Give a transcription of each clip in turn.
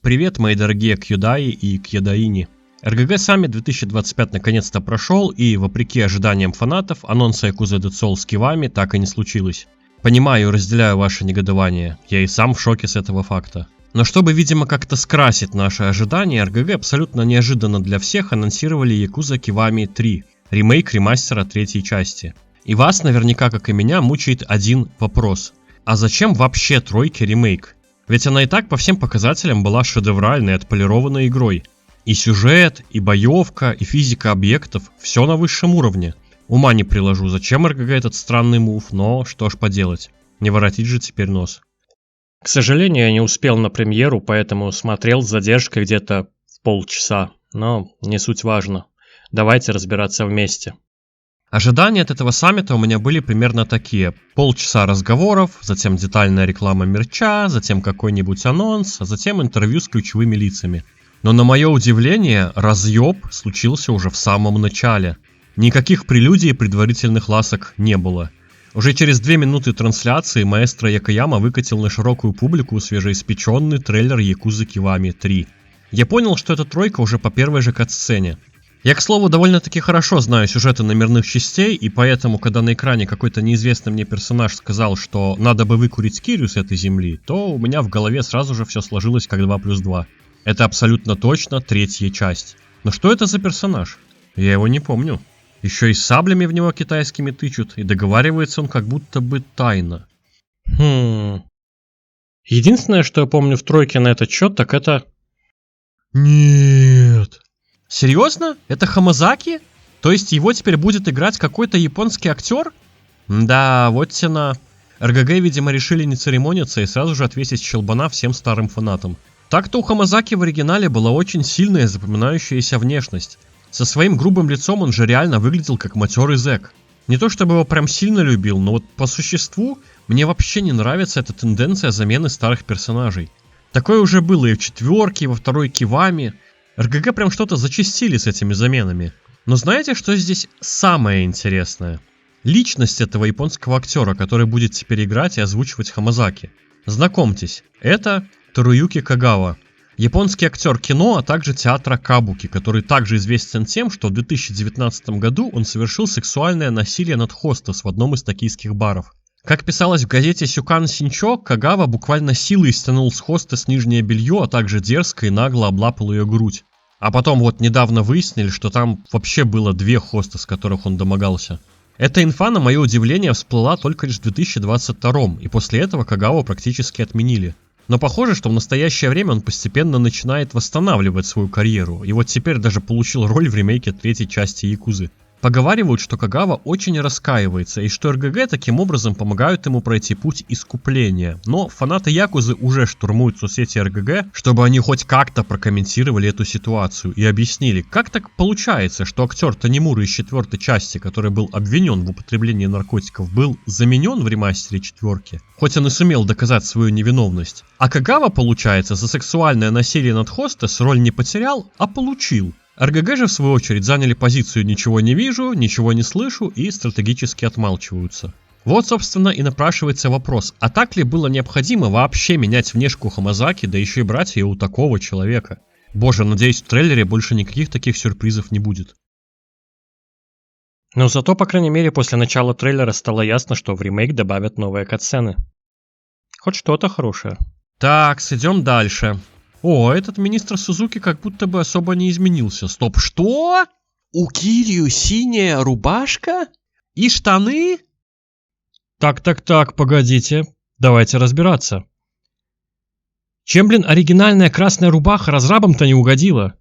Привет, мои дорогие кьюдаи и кьюдаини. РГГ Summit 2025 наконец-то прошел, и вопреки ожиданиям фанатов, анонса Yakuza Dead Soul с кивами так и не случилось. Понимаю и разделяю ваше негодование, я и сам в шоке с этого факта. Но чтобы, видимо, как-то скрасить наши ожидания, РГГ абсолютно неожиданно для всех анонсировали Yakuza Kiwami 3, ремейк ремастера третьей части. И вас наверняка, как и меня, мучает один вопрос. А зачем вообще тройке ремейк? Ведь она и так по всем показателям была шедевральной, отполированной игрой. И сюжет, и боевка, и физика объектов, все на высшем уровне. Ума не приложу, зачем РГГ этот странный мув, но что ж поделать, не воротить же теперь нос. К сожалению, я не успел на премьеру, поэтому смотрел с задержкой где-то в полчаса, но не суть важно. Давайте разбираться вместе. Ожидания от этого саммита у меня были примерно такие. Полчаса разговоров, затем детальная реклама мерча, затем какой-нибудь анонс, а затем интервью с ключевыми лицами. Но на мое удивление, разъеб случился уже в самом начале. Никаких прелюдий и предварительных ласок не было. Уже через 2 минуты трансляции маэстро Якояма выкатил на широкую публику свежеиспеченный трейлер Yakuza Kiwami 3. Я понял, что эта тройка уже по первой же кат-сцене. Я, к слову, довольно-таки хорошо знаю сюжеты номерных частей, и поэтому, когда на экране какой-то неизвестный мне персонаж сказал, что надо бы выкурить Кирю с этой земли, то у меня в голове сразу же все сложилось как 2+2. Это абсолютно точно третья часть. Но что это за персонаж? Я его не помню. Еще и саблями в него китайскими тычут, и договаривается он как будто бы тайно. Единственное, что я помню в тройке на этот счет, так это... Нет... Серьезно? Это Хамазаки? То есть его теперь будет играть какой-то японский актер? Да, вот тена. РГГ, видимо, решили не церемониться и сразу же отвесить щелбана всем старым фанатам. Так-то у Хамазаки в оригинале была очень сильная запоминающаяся внешность. Со своим грубым лицом он же реально выглядел как матерый зэк. Не то чтобы его прям сильно любил, но вот по существу мне вообще не нравится эта тенденция замены старых персонажей. Такое уже было и в четверке, и во второй Кивами. РГГ прям что-то зачастили с этими заменами. Но знаете, что здесь самое интересное? Личность этого японского актера, который будет теперь играть и озвучивать Хамазаки. Знакомьтесь, это Теруюки Кагава. Японский актер кино, а также театра кабуки, который также известен тем, что в 2019 году он совершил сексуальное насилие над хостес в одном из токийских баров. Как писалось в газете Сюкан Синчо, Кагава буквально силой стянул с хостес нижнее белье, а также дерзко и нагло облапал ее грудь. А потом вот недавно выяснили, что там вообще было 2 хостес, которых он домогался. Эта инфа, на мое удивление, всплыла только лишь в 2022, и после этого Кагаву практически отменили. Но похоже, что в настоящее время он постепенно начинает восстанавливать свою карьеру, и вот теперь даже получил роль в ремейке третьей части Якузы. Поговаривают, что Кагава очень раскаивается, и что РГГ таким образом помогают ему пройти путь искупления. Но фанаты Якузы уже штурмуют соцсети РГГ, чтобы они хоть как-то прокомментировали эту ситуацию и объяснили, как так получается, что актер Танимура из 4-й части, который был обвинен в употреблении наркотиков, был заменен в ремастере 4, хоть он и сумел доказать свою невиновность. А Кагава, получается, за сексуальное насилие над хостес роль не потерял, а получил. РГГ же, в свою очередь, заняли позицию «ничего не вижу, ничего не слышу» и стратегически отмалчиваются. Вот, собственно, и напрашивается вопрос, а так ли было необходимо вообще менять внешку Хамазаки, да еще и брать ее у такого человека? Боже, надеюсь, в трейлере больше никаких таких сюрпризов не будет. Но зато, по крайней мере, после начала трейлера стало ясно, что в ремейк добавят новые катсцены. Хоть что-то хорошее. Так, идем дальше. О, этот министр Сузуки как будто бы особо не изменился. Стоп, что? У Кирью синяя рубашка? И штаны? Так, погодите. Давайте разбираться. Чем, оригинальная красная рубаха разрабам-то не угодила?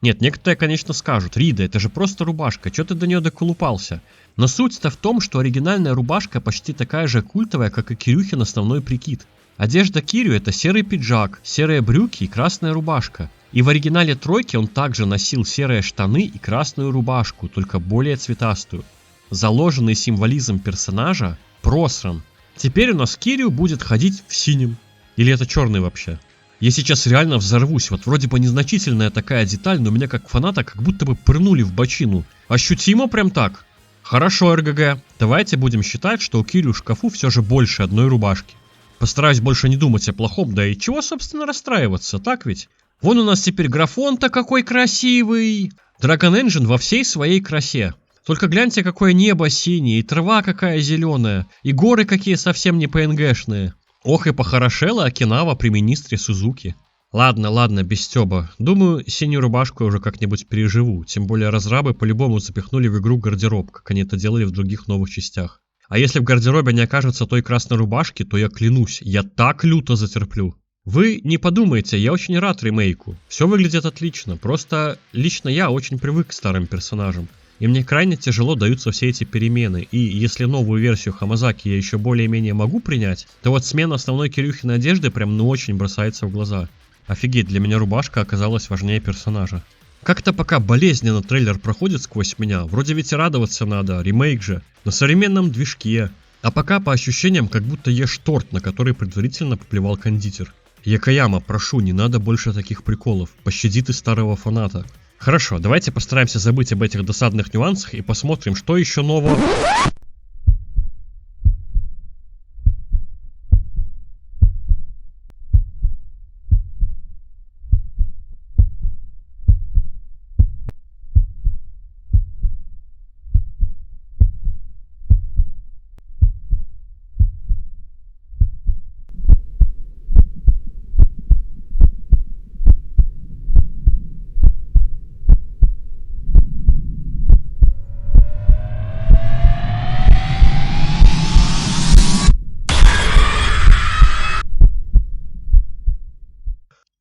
Нет, некоторые, конечно, скажут: Рида, это же просто рубашка, чё ты до нее доколупался? Но суть-то в том, что оригинальная рубашка почти такая же культовая, как и Кирюхин основной прикид. Одежда Кирю — это серый пиджак, серые брюки и красная рубашка. И в оригинале тройки он также носил серые штаны и красную рубашку, только более цветастую. Заложенный символизм персонажа просран. Теперь у нас Кирю будет ходить в синем. Или это черный вообще? Я сейчас реально взорвусь, вот вроде бы незначительная такая деталь, но меня как фаната как будто бы пырнули в бочину. Ощутимо прям так. Хорошо, РГГ, давайте будем считать, что у Кирю в шкафу все же больше одной рубашки. Постараюсь больше не думать о плохом, да и чего, собственно, расстраиваться, так ведь? Вон у нас теперь графон-то какой красивый. Dragon Engine во всей своей красе. Только гляньте, какое небо синее, и трава какая зеленая, и горы какие совсем не ПНГшные. Ох, и похорошела Окинава при министре Сузуки. Ладно, без стёба. Думаю, синюю рубашку я уже как-нибудь переживу. Тем более разрабы по-любому запихнули в игру гардероб, как они это делали в других новых частях. А если в гардеробе не окажется той красной рубашки, то я клянусь, я так люто затерплю. Вы не подумайте, я очень рад ремейку. Все выглядит отлично, просто лично я очень привык к старым персонажам. И мне крайне тяжело даются все эти перемены, и если новую версию Хамазаки я еще более-менее могу принять, то вот смена основной Кирюхиной одежды прям очень бросается в глаза. Офигеть, для меня рубашка оказалась важнее персонажа. Как-то пока болезненно трейлер проходит сквозь меня, вроде ведь и радоваться надо, ремейк же, на современном движке. А пока по ощущениям, как будто ешь торт, на который предварительно поплевал кондитер. Якаяма, прошу, не надо больше таких приколов, пощади ты старого фаната. Хорошо, давайте постараемся забыть об этих досадных нюансах и посмотрим, что еще нового...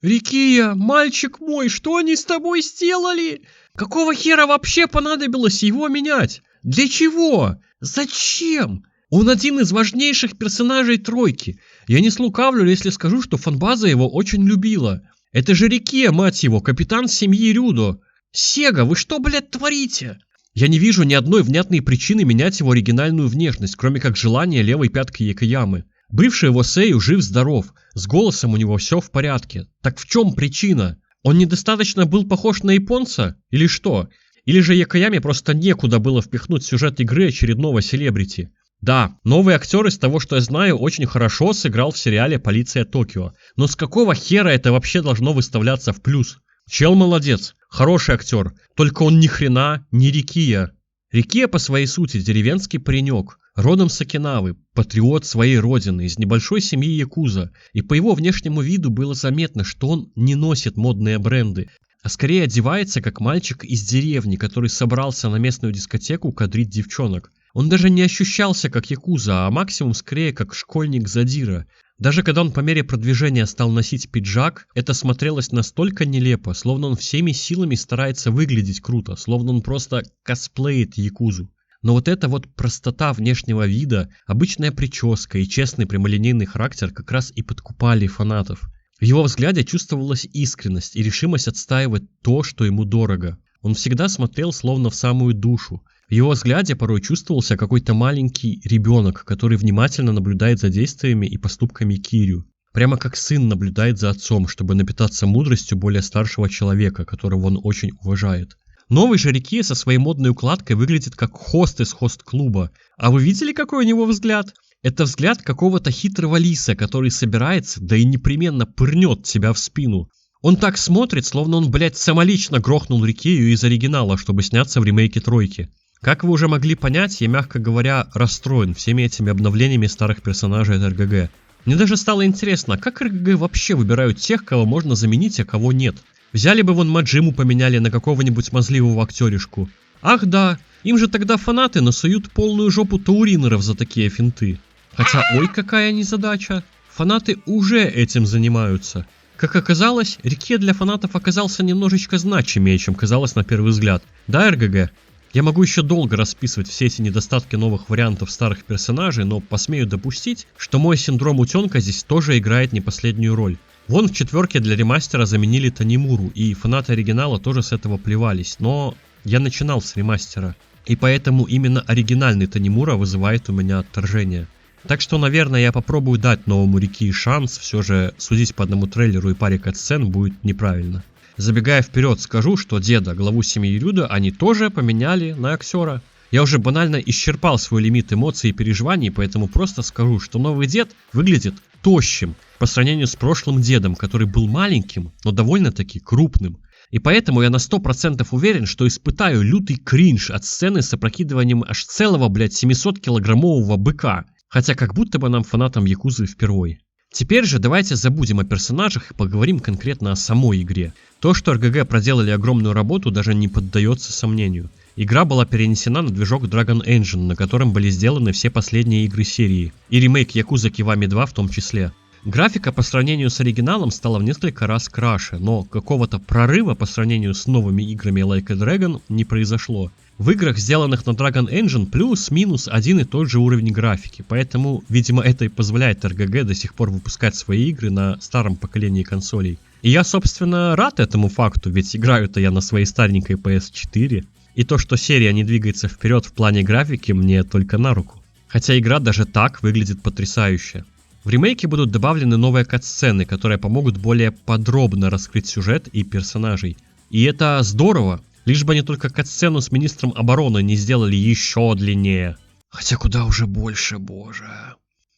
Рикия, мальчик мой, что они с тобой сделали? Какого хера вообще понадобилось его менять? Для чего? Зачем? Он один из важнейших персонажей тройки. Я не слукавлю, если скажу, что фанбаза его очень любила. Это же Рикия, мать его, капитан семьи Рюдо. Сега, вы что, блядь, творите? Я не вижу ни одной внятной причины менять его оригинальную внешность, кроме как желания левой пятки Якаямы. Бывший его Сэйю жив-здоров, с голосом у него все в порядке. Так в чем причина? Он недостаточно был похож на японца? Или что? Или же Якаяме просто некуда было впихнуть в сюжет игры очередного селебрити? Да, новый актер из того, что я знаю, очень хорошо сыграл в сериале «Полиция Токио». Но с какого хера это вообще должно выставляться в плюс? Чел молодец, хороший актер, только он ни хрена не Рикия. Рикия по своей сути деревенский паренек, родом с Окинавы, патриот своей родины, из небольшой семьи якуза, и по его внешнему виду было заметно, что он не носит модные бренды, а скорее одевается как мальчик из деревни, который собрался на местную дискотеку кадрить девчонок. Он даже не ощущался как якуза, а максимум скорее как школьник-задира. Даже когда он по мере продвижения стал носить пиджак, это смотрелось настолько нелепо, словно он всеми силами старается выглядеть круто, словно он просто косплеит якузу. Но вот эта вот простота внешнего вида, обычная прическа и честный прямолинейный характер как раз и подкупали фанатов. В его взгляде чувствовалась искренность и решимость отстаивать то, что ему дорого. Он всегда смотрел словно в самую душу. В его взгляде порой чувствовался какой-то маленький ребенок, который внимательно наблюдает за действиями и поступками Кирю. Прямо как сын наблюдает за отцом, чтобы напитаться мудростью более старшего человека, которого он очень уважает. Новый же Рикия со своей модной укладкой выглядит как хост из хост-клуба. А вы видели, какой у него взгляд? Это взгляд какого-то хитрого лиса, который собирается, да и непременно пырнет тебя в спину. Он так смотрит, словно он, блядь, самолично грохнул Рикию из оригинала, чтобы сняться в ремейке тройки. Как вы уже могли понять, я, мягко говоря, расстроен всеми этими обновлениями старых персонажей от РГГ. Мне даже стало интересно, как РГГ вообще выбирают тех, кого можно заменить, а кого нет. Взяли бы вон Маджиму поменяли на какого-нибудь смазливого актеришку. Ах да, им же тогда фанаты насуют полную жопу тауринеров за такие финты. Хотя, ой, какая незадача. Фанаты уже этим занимаются. Как оказалось, Рикия для фанатов оказался немножечко значимее, чем казалось на первый взгляд. Да, РГГ? Я могу еще долго расписывать все эти недостатки новых вариантов старых персонажей, но посмею допустить, что мой синдром утенка здесь тоже играет не последнюю роль. Вон в четверке для ремастера заменили Танимуру, и фанаты оригинала тоже с этого плевались, но я начинал с ремастера, и поэтому именно оригинальный Танимура вызывает у меня отторжение. Так что, наверное, я попробую дать новому Рикии шанс, все же судить по одному трейлеру и паре катсцен будет неправильно. Забегая вперед, скажу, что деда, главу семьи Рюдо, они тоже поменяли на актера. Я уже банально исчерпал свой лимит эмоций и переживаний, поэтому просто скажу, что новый дед выглядит тощим по сравнению с прошлым дедом, который был маленьким, но довольно-таки крупным. И поэтому я на 100% уверен, что испытаю лютый кринж от сцены с опрокидыванием аж целого, 700-килограммового быка. Хотя как будто бы нам, фанатам Якузы, впервой. Теперь же давайте забудем о персонажах и поговорим конкретно о самой игре. То, что РГГ проделали огромную работу, даже не поддается сомнению. Игра была перенесена на движок Dragon Engine, на котором были сделаны все последние игры серии, и ремейк Yakuza Kiwami 2 в том числе. Графика по сравнению с оригиналом стала в несколько раз краше, но какого-то прорыва по сравнению с новыми играми Like a Dragon не произошло. В играх, сделанных на Dragon Engine, плюс-минус один и тот же уровень графики, поэтому, видимо, это и позволяет РГГ до сих пор выпускать свои игры на старом поколении консолей. И я, собственно, рад этому факту, ведь играю-то я на своей старенькой PS4, и то, что серия не двигается вперед в плане графики, мне только на руку. Хотя игра даже так выглядит потрясающе. В ремейке будут добавлены новые кат-сцены, которые помогут более подробно раскрыть сюжет и персонажей. И это здорово, лишь бы они только кат-сцену с министром обороны не сделали еще длиннее. Хотя куда уже больше, боже.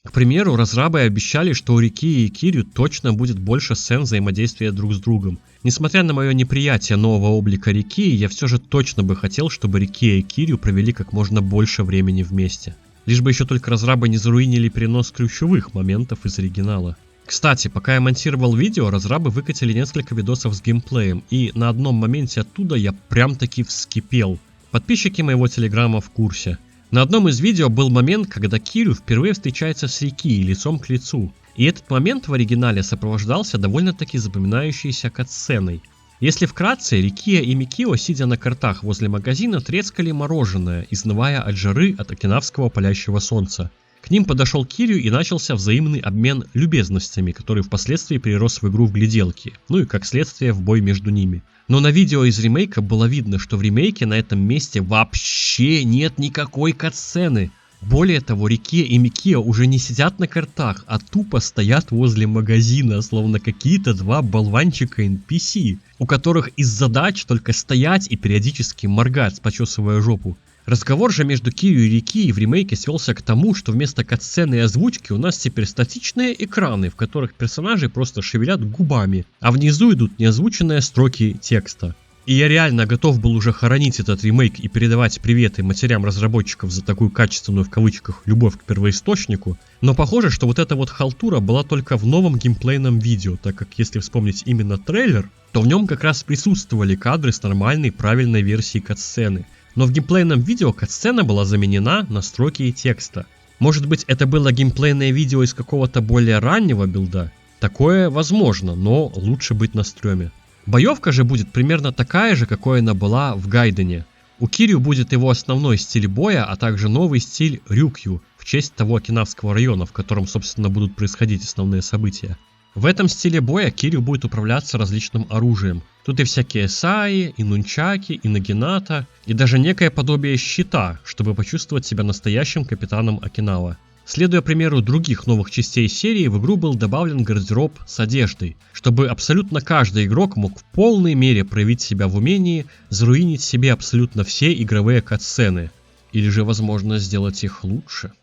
К примеру, разрабы обещали, что у Рики и Кирю точно будет больше сцен взаимодействия друг с другом. Несмотря на мое неприятие нового облика Рики, я все же точно бы хотел, чтобы Рики и Кирю провели как можно больше времени вместе. Лишь бы еще только разрабы не заруинили перенос ключевых моментов из оригинала. Кстати, пока я монтировал видео, разрабы выкатили несколько видосов с геймплеем, и на одном моменте оттуда я прям-таки вскипел. Подписчики моего телеграма в курсе. На одном из видео был момент, когда Кирю впервые встречается с Рики лицом к лицу. И этот момент в оригинале сопровождался довольно-таки запоминающейся катсценой. Если вкратце, Рикия и Микио, сидя на картах возле магазина, трескали мороженое, изнывая от жары от окинавского палящего солнца. К ним подошел Кирю и начался взаимный обмен любезностями, который впоследствии перерос в игру в гляделки, ну и как следствие в бой между ними. Но на видео из ремейка было видно, что в ремейке на этом месте вообще нет никакой катсцены. Более того, Рикия и Микио уже не сидят на картах, а тупо стоят возле магазина, словно какие-то два болванчика NPC, у которых из задач только стоять и периодически моргать, почесывая жопу. Разговор же между Кирю и Рики в ремейке свелся к тому, что вместо катсцены и озвучки у нас теперь статичные экраны, в которых персонажи просто шевелят губами, а внизу идут неозвученные строки текста. И я реально готов был уже хоронить этот ремейк и передавать приветы матерям разработчиков за такую качественную в кавычках любовь к первоисточнику, но похоже, что вот эта вот халтура была только в новом геймплейном видео, так как если вспомнить именно трейлер, то в нем как раз присутствовали кадры с нормальной правильной версией катсцены. Но в геймплейном видео катсцена была заменена на строки текста. Может быть, это было геймплейное видео из какого-то более раннего билда? Такое возможно, но лучше быть на стреме. Боевка же будет примерно такая же, какой она была в Гайдене. У Кирю будет его основной стиль боя, а также новый стиль Рюкью, в честь того окинавского района, в котором, собственно, будут происходить основные события. В этом стиле боя Кирю будет управляться различным оружием. Тут и всякие саи, и нунчаки, и нагината, и даже некое подобие щита, чтобы почувствовать себя настоящим капитаном Окинава. Следуя примеру других новых частей серии, в игру был добавлен гардероб с одеждой, чтобы абсолютно каждый игрок мог в полной мере проявить себя в умении заруинить себе абсолютно все игровые катсцены, или же возможно сделать их лучше.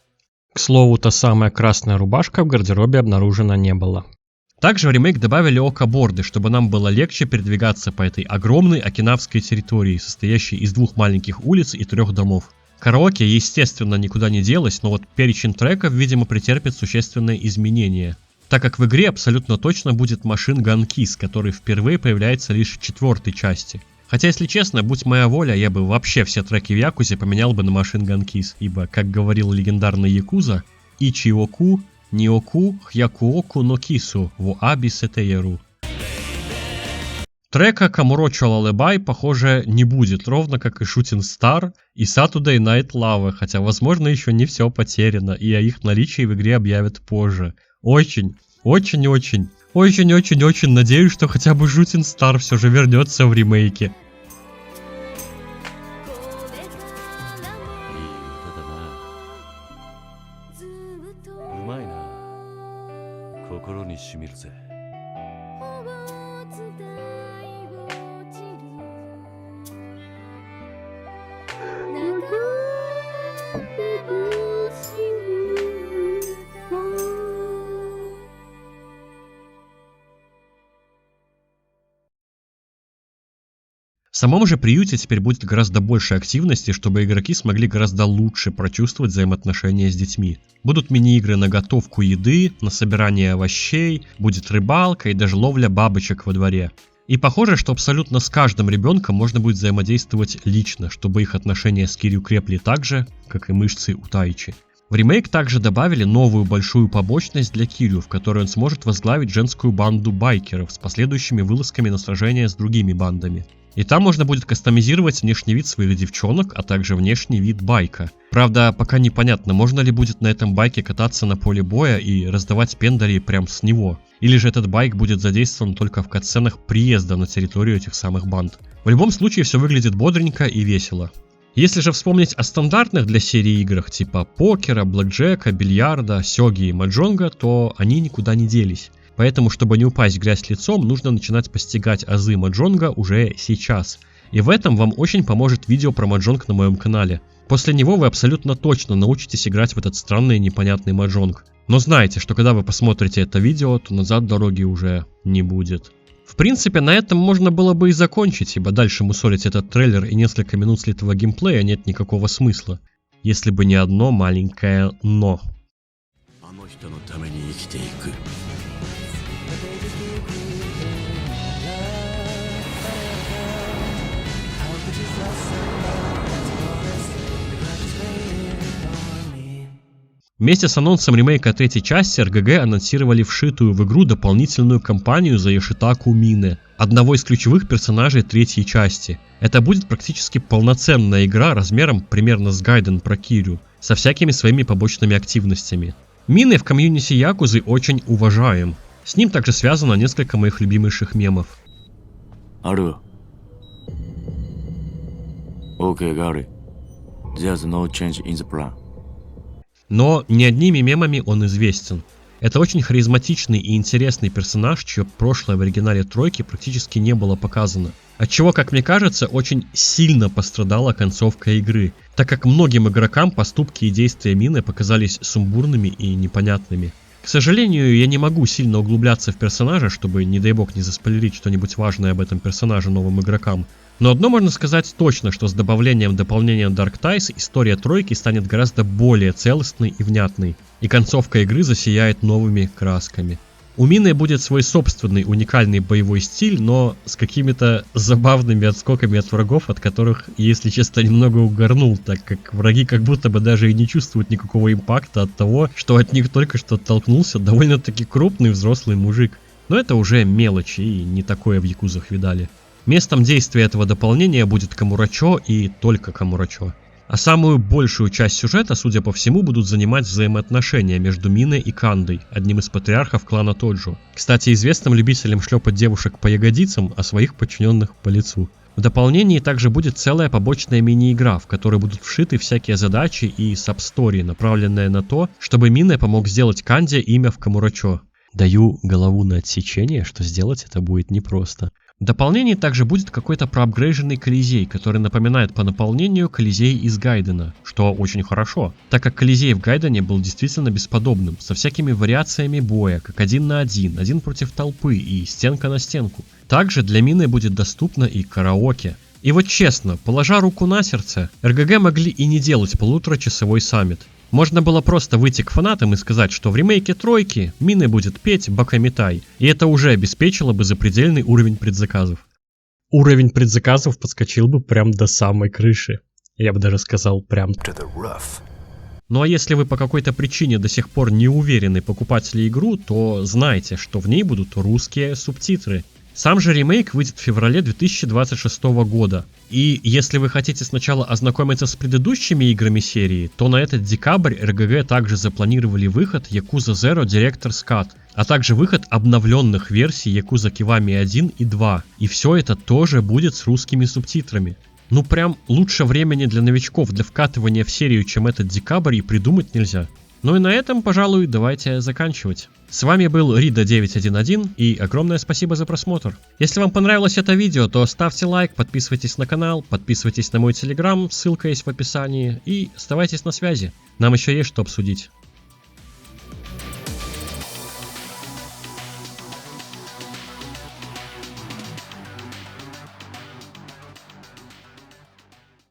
К слову, та самая красная рубашка в гардеробе обнаружена не было. Также в ремейк добавили окоборды, чтобы нам было легче передвигаться по этой огромной окинавской территории, состоящей из двух маленьких улиц и 3 домов. Караоке, естественно, никуда не делось, но вот перечень треков, видимо, претерпит существенные изменения, так как в игре абсолютно точно будет Machine Gun Kiss, который впервые появляется лишь в 4-й части. Хотя, если честно, будь моя воля, я бы вообще все треки в Якузе поменял бы на Machine Gun Kiss, ибо, как говорил легендарный Якуза, Ичиоку, Ниоку, Хьякуоку но Кису, во аби сетееру. Трека Камурочо Lullaby, похоже, не будет, ровно как и Shooting Star и Saturday Night Love, хотя, возможно, еще не все потеряно, и о их наличии в игре объявят позже. Очень надеюсь, что хотя бы Shooting Star все же вернется в ремейке. В самом же приюте теперь будет гораздо больше активности, чтобы игроки смогли гораздо лучше прочувствовать взаимоотношения с детьми. Будут мини-игры на готовку еды, на собирание овощей, будет рыбалка и даже ловля бабочек во дворе. И похоже, что абсолютно с каждым ребенком можно будет взаимодействовать лично, чтобы их отношения с Кирью крепли так же, как и мышцы у Тайчи. В ремейк также добавили новую большую побочность для Кирю, в которой он сможет возглавить женскую банду байкеров с последующими вылазками на сражения с другими бандами. И там можно будет кастомизировать внешний вид своих девчонок, а также внешний вид байка. Правда, пока непонятно, можно ли будет на этом байке кататься на поле боя и раздавать пендари прямо с него. Или же этот байк будет задействован только в катсценах приезда на территорию этих самых банд. В любом случае все выглядит бодренько и весело. Если же вспомнить о стандартных для серии играх типа покера, блэкджека, бильярда, сёги и маджонга, то они никуда не делись. Поэтому, чтобы не упасть в грязь лицом, нужно начинать постигать азы маджонга уже сейчас. И в этом вам очень поможет видео про маджонг на моем канале. После него вы абсолютно точно научитесь играть в этот странный и непонятный маджонг. Но знайте, что когда вы посмотрите это видео, то назад дороги уже не будет. В принципе, на этом можно было бы и закончить, ибо дальше мусолить этот трейлер и несколько минут слитого геймплея нет никакого смысла. Если бы не одно маленькое «но». Вместе с анонсом ремейка третьей части РГГ анонсировали вшитую в игру дополнительную кампанию за Йошитаку Мине, одного из ключевых персонажей третьей части. Это будет практически полноценная игра размером примерно с Гайден про Кирю, со всякими своими побочными активностями. Мине в комьюнити Якузы очень уважаем. С ним также связано несколько моих любимейших мемов. Алло. Окей, Гарри. There's no change in the plan. Но не одними мемами он известен. Это очень харизматичный и интересный персонаж, чье прошлое в оригинале тройки практически не было показано. Отчего, как мне кажется, очень сильно пострадала концовка игры, так как многим игрокам поступки и действия Мины показались сумбурными и непонятными. К сожалению, я не могу сильно углубляться в персонажа, чтобы, не дай бог, не заспойлерить что-нибудь важное об этом персонаже новым игрокам. Но одно можно сказать точно, что с добавлением дополнения Dark Ties история тройки станет гораздо более целостной и внятной, и концовка игры засияет новыми красками. У Мины будет свой собственный уникальный боевой стиль, но с какими-то забавными отскоками от врагов, от которых, если честно, немного угорнул, так как враги как будто бы даже и не чувствуют никакого импакта от того, что от них только что оттолкнулся довольно-таки крупный взрослый мужик. Но это уже мелочи, и не такое в якузах видали. Местом действия этого дополнения будет Камурачо и только Камурачо. А самую большую часть сюжета, судя по всему, будут занимать взаимоотношения между Миной и Кандой, одним из патриархов клана Тоджо. Кстати, известным любителям шлепать девушек по ягодицам, а своих подчиненных по лицу. В дополнении также будет целая побочная мини-игра, в которой будут вшиты всякие задачи и сабстори, направленные на то, чтобы Мине помог сделать Канде имя в Камурачо. Даю голову на отсечение, что сделать это будет непросто. В дополнении также будет какой-то проапгрейженный Колизей, который напоминает по наполнению Колизей из Гайдена, что очень хорошо, так как Колизей в Гайдене был действительно бесподобным, со всякими вариациями боя, как 1 на 1, 1 против толпы и стенка на стенку. Также для Мины будет доступно и караоке. И вот честно, положа руку на сердце, РГГ могли и не делать полуторачасовой саммит. Можно было просто выйти к фанатам и сказать, что в ремейке тройки Мине будет петь Бакамитай, и это уже обеспечило бы запредельный уровень предзаказов. Уровень предзаказов подскочил бы прям до самой крыши. Я бы даже сказал прям. Ну а если вы по какой-то причине до сих пор не уверены, покупать ли игру, то знайте, что в ней будут русские субтитры. Сам же ремейк выйдет в феврале 2026 года. И если вы хотите сначала ознакомиться с предыдущими играми серии, то на этот декабрь РГГ также запланировали выход Yakuza Zero Director's Cut, а также выход обновленных версий Yakuza Kiwami 1 и 2. И все это тоже будет с русскими субтитрами. Ну прям лучше времени для новичков для вкатывания в серию, чем этот декабрь, и придумать нельзя. Ну и на этом, пожалуй, давайте заканчивать. С вами был Рида911 и огромное спасибо за просмотр. Если вам понравилось это видео, то ставьте лайк, подписывайтесь на канал, подписывайтесь на мой телеграм, ссылка есть в описании, и оставайтесь на связи. Нам еще есть что обсудить.